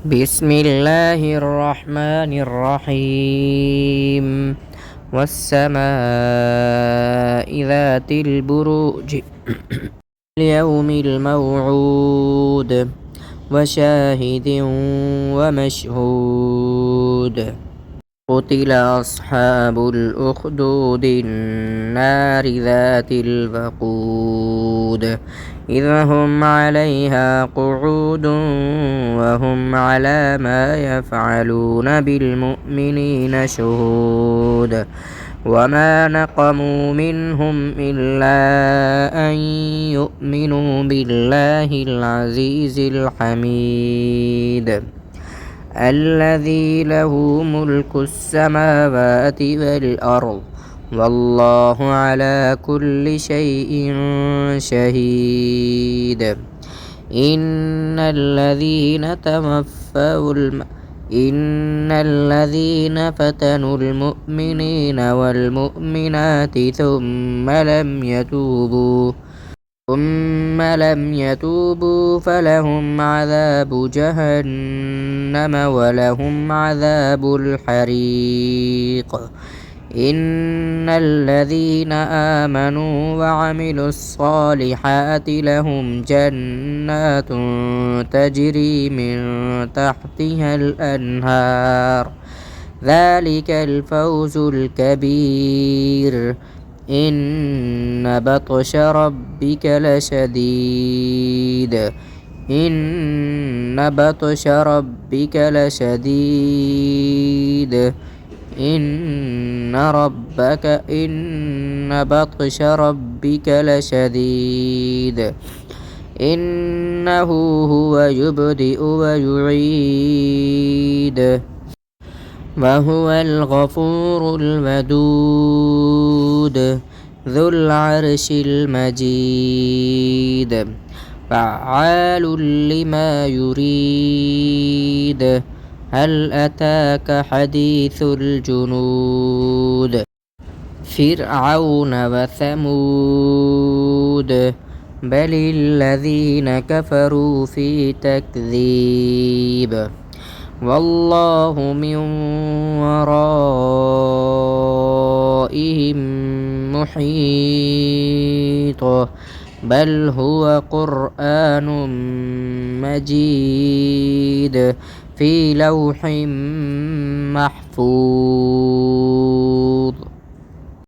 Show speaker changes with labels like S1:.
S1: بسم الله الرحمن الرحيم والسماء ذات البروج اليوم الموعود وشاهد ومشهود قتل أصحاب الأخدود النار ذات الوقود إذ هم عليها قعود وهم على ما يفعلون بالمؤمنين شهود وما نقموا منهم إلا أن يؤمنوا بالله العزيز الحميد الذي له ملك السماوات والأرض والله على كل شيء شهيد إن الذين فتنوا المؤمنين والمؤمنات ثم لم يتوبوا فلهم عذاب جهنم ولهم عذاب الحريق إن الذين آمنوا وعملوا الصالحات لهم جنات تجري من تحتها الأنهار ذلك الفوز الكبير إن بطش ربك لشديد إن بطش ربك لشديد إن بطش ربك لشديد إنه هو يبدئ ويعيد وهو الغفور الودود ذو العرش المجيد فعال لما يريد هل أتاك حديث الجنود فرعون وثمود بل الذين كفروا في تكذيب والله من ورائهم محيط بل هو قرآن مجيد في لوح محفوظ.